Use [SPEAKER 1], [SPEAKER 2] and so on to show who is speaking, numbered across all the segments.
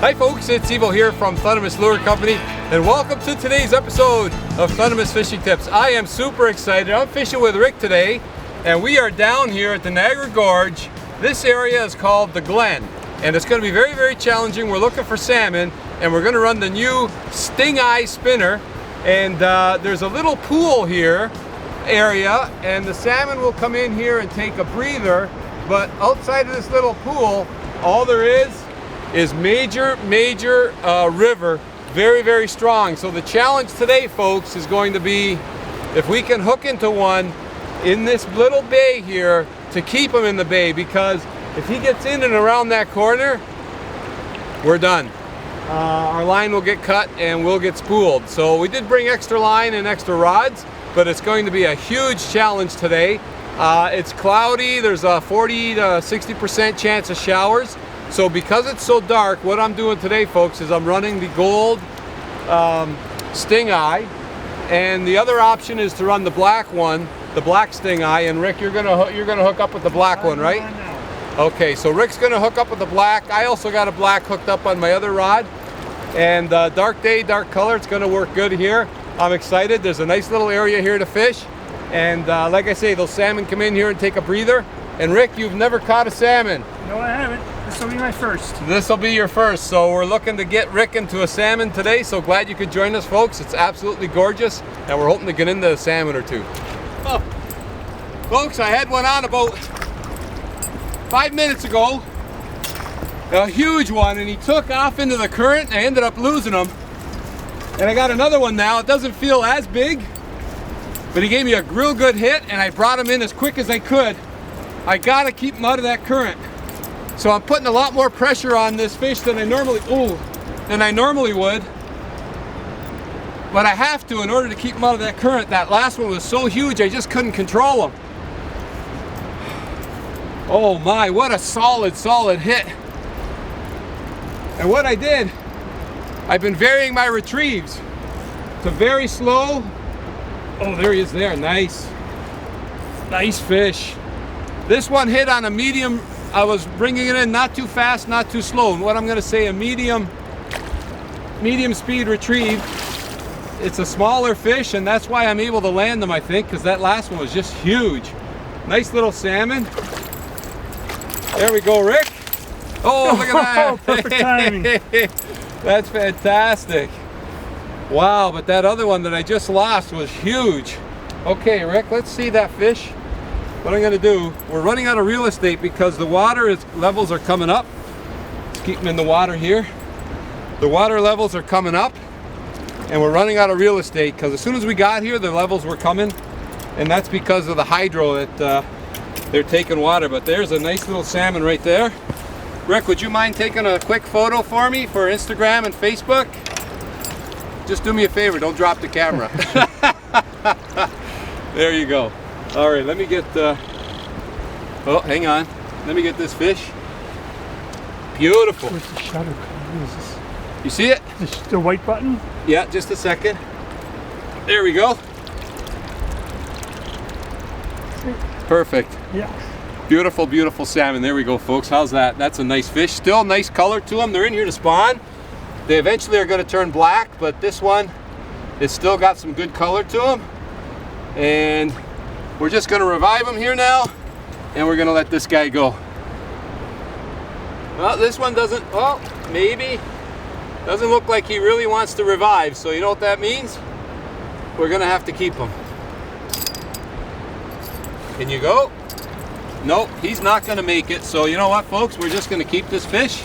[SPEAKER 1] Hi folks, it's Evo here from Thundermist Lure Company, and welcome to today's episode of Thundermist Fishing Tips. I am super excited. I'm fishing with Rick today, and we are down here at the Niagara Gorge. This area is called the Glen, and it's going to be very, very challenging. We're looking for salmon, and we're going to run the new Stingeye Spinner, and there's a little pool here area, and the salmon will come in here and take a breather, but outside of this little pool, all there is major river, very, very strong. So the challenge today, folks, is going to be if we can hook into one in this little bay here to keep him in the bay, because if he gets in and around that corner, we're done. Our line will get cut and we'll get spooled. So we did bring extra line and extra rods, but it's going to be a huge challenge today. It's cloudy, there's a 40 to 60% chance of showers. So because it's so dark, what I'm doing today, folks, is I'm running the gold Stingeye, and the other option is to run the black one, the black Stingeye. And Rick, you're gonna hook up with the black one, right? Okay, so Rick's gonna hook up with the black. I also got a black hooked up on my other rod, and dark day, dark color. It's gonna work good here. I'm excited. There's a nice little area here to fish, and like I say, those salmon come in here and take a breather. And Rick, you've never caught a salmon.
[SPEAKER 2] No, I haven't. This will be my first.
[SPEAKER 1] This will be your first. So we're looking to get Rick into a salmon today. So glad you could join us, folks. It's absolutely gorgeous, and we're hoping to get into a salmon or two. Oh, folks, I had one on about 5 minutes ago. A huge one, and he took off into the current, and I ended up losing him. And I got another one now. It doesn't feel as big, but he gave me a real good hit, and I brought him in as quick as I could. I gotta keep him out of that current. So I'm putting a lot more pressure on this fish than I normally would. But I have to in order to keep him out of that current. That last one was so huge I just couldn't control him. Oh my, what a solid hit. And what I did, I've been varying my retrieves to very slow. Oh, there he is there, nice. Nice fish. This one hit on a medium. I was bringing it in not too fast, not too slow. And what I'm gonna say, a medium speed retrieve. It's a smaller fish, and that's why I'm able to land them, I think, because that last one was just huge. Nice little salmon. There we go, Rick. Oh, look at that.
[SPEAKER 2] Perfect timing.
[SPEAKER 1] That's fantastic. Wow, but that other one that I just lost was huge. Okay, Rick, let's see that fish. What I'm going to do, we're running out of real estate because the water levels are coming up. Let's keep them in the water here. The water levels are coming up, and we're running out of real estate because as soon as we got here, the levels were coming, and that's because of the hydro that they're taking water. But there's a nice little salmon right there. Rick, would you mind taking a quick photo for me for Instagram and Facebook? Just do me a favor, don't drop the camera. There you go. All right, let me get, oh, hang on. Let me get this fish. Beautiful.
[SPEAKER 2] Where's the shutter? What is this?
[SPEAKER 1] You see it?
[SPEAKER 2] The white button?
[SPEAKER 1] Yeah, just a second. There we go. Perfect.
[SPEAKER 2] Yeah.
[SPEAKER 1] Beautiful, beautiful salmon. There we go, folks. How's that? That's a nice fish. Still nice color to them. They're in here to spawn. They eventually are going to turn black, but this one, it's still got some good color to them. And we're just going to revive him here now, and we're going to let this guy go. Well, this one doesn't, well, maybe. Doesn't look like he really wants to revive, so you know what that means? We're going to have to keep him. Can you go? Nope, he's not going to make it. So you know what, folks? We're just going to keep this fish,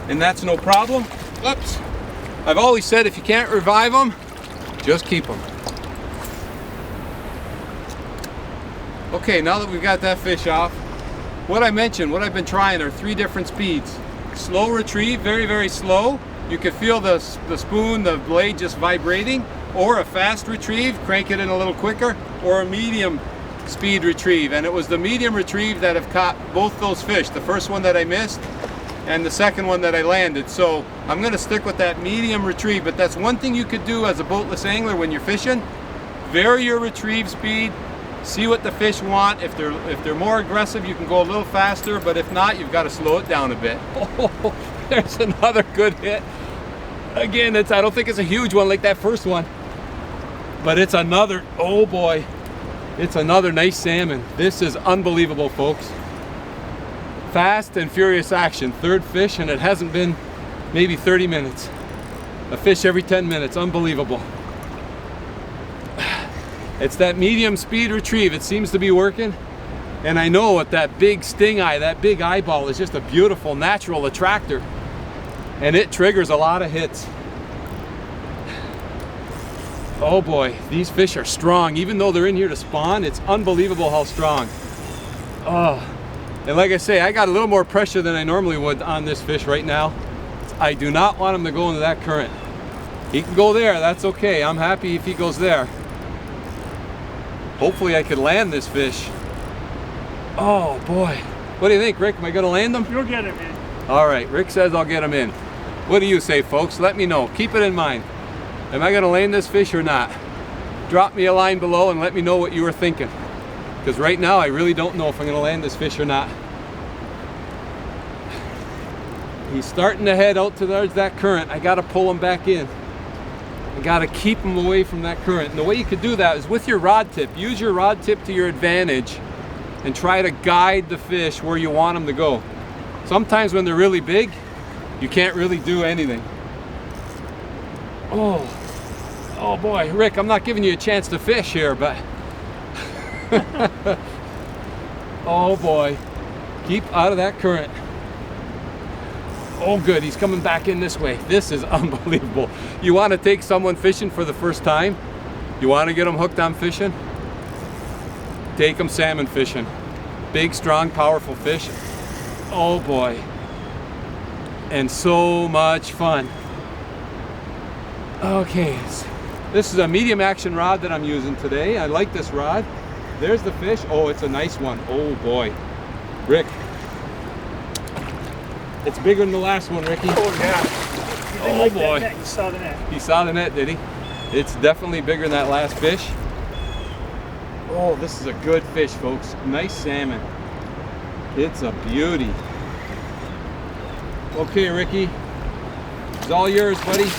[SPEAKER 1] and that's no problem. Oops. I've always said if you can't revive them, just keep them. Okay, now that we've got that fish off, what I mentioned, what I've been trying are 3 different speeds. Slow retrieve, very, very slow. You can feel the spoon, the blade just vibrating, or a fast retrieve, crank it in a little quicker, or a medium speed retrieve. And it was the medium retrieve that have caught both those fish. The first one that I missed, and the second one that I landed. So I'm gonna stick with that medium retrieve, but that's one thing you could do as a boatless angler when you're fishing. Vary your retrieve speed, see what the fish want. If they're more aggressive, you can go a little faster, but if not, you've got to slow it down a bit. There's another good hit. Again, I don't think it's a huge one like that first one, but it's another, oh boy, it's another nice salmon. This is unbelievable, folks. Fast and furious action. Third fish, and it hasn't been maybe 30 minutes. A fish every 10 minutes, unbelievable. It's that medium speed retrieve. It seems to be working. And I know with that big stingeye, that big eyeball is just a beautiful natural attractor. And it triggers a lot of hits. Oh boy, these fish are strong. Even though they're in here to spawn, it's unbelievable how strong. Oh, and like I say, I got a little more pressure than I normally would on this fish right now. I do not want him to go into that current. He can go there, that's okay. I'm happy if he goes there. Hopefully I could land this fish. Oh boy. What do you think, Rick? Am I gonna land them?
[SPEAKER 2] You'll get him in.
[SPEAKER 1] All right, Rick says I'll get him in. What do you say, folks? Let me know. Keep it in mind. Am I gonna land this fish or not? Drop me a line below and let me know what you were thinking. Because right now I really don't know if I'm gonna land this fish or not. He's starting to head out towards that current. I gotta pull him back in. I gotta keep him away from that current. And the way you could do that is with your rod tip. Use your rod tip to your advantage and try to guide the fish where you want them to go. Sometimes when they're really big, you can't really do anything. Oh boy, Rick, I'm not giving you a chance to fish here, but oh boy, keep out of that current. Oh good, he's coming back in this way. This is unbelievable. You want to take someone fishing for the first time? You want to get them hooked on fishing? Take them salmon fishing. Big, strong, powerful fish. Oh boy. And so much fun. Okay, this is a medium action rod that I'm using today. I like this rod. There's the fish. Oh, it's a nice one. Oh boy. Rick. It's bigger than the last one, Ricky.
[SPEAKER 2] Oh yeah.
[SPEAKER 1] Oh
[SPEAKER 2] like
[SPEAKER 1] boy.
[SPEAKER 2] That net. You saw the net.
[SPEAKER 1] He saw the net, did he? It's definitely bigger than that last fish. Oh, this is a good fish, folks. Nice salmon. It's a beauty. Okay, Ricky. It's all yours, buddy.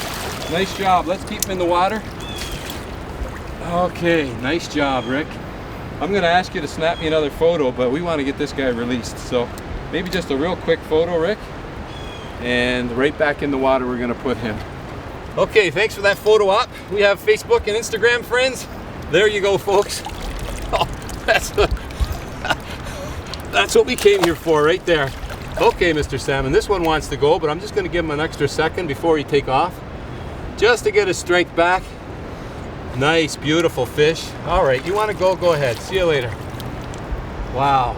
[SPEAKER 1] Nice job. Let's keep him in the water. Okay, nice job, Rick. I'm gonna ask you to snap me another photo, but we want to get this guy released. So maybe just a real quick photo, Rick. And right back in the water we're gonna put him. Okay, thanks for that photo op. We have Facebook and Instagram friends. There you go, folks. Oh, that's what we came here for right there. Okay, Mr. Salmon, this one wants to go, but I'm just gonna give him an extra second before he take off, just to get his strength back. Nice, beautiful fish. All right, you wanna go, go ahead. See you later. Wow.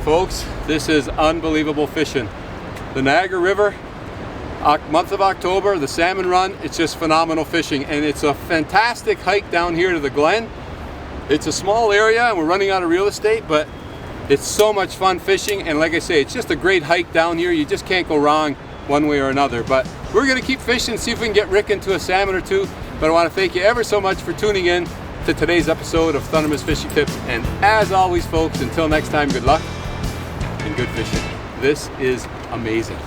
[SPEAKER 1] Folks, this is unbelievable fishing. The Niagara River, month of October, the salmon run, it's just phenomenal fishing. And it's a fantastic hike down here to the Glen. It's a small area and we're running out of real estate, but it's so much fun fishing. And like I say, it's just a great hike down here. You just can't go wrong one way or another. But we're gonna keep fishing, see if we can get Rick into a salmon or two. But I wanna thank you ever so much for tuning in to today's episode of Thundermist Fishing Tips. And as always, folks, until next time, good luck and good fishing. This is amazing.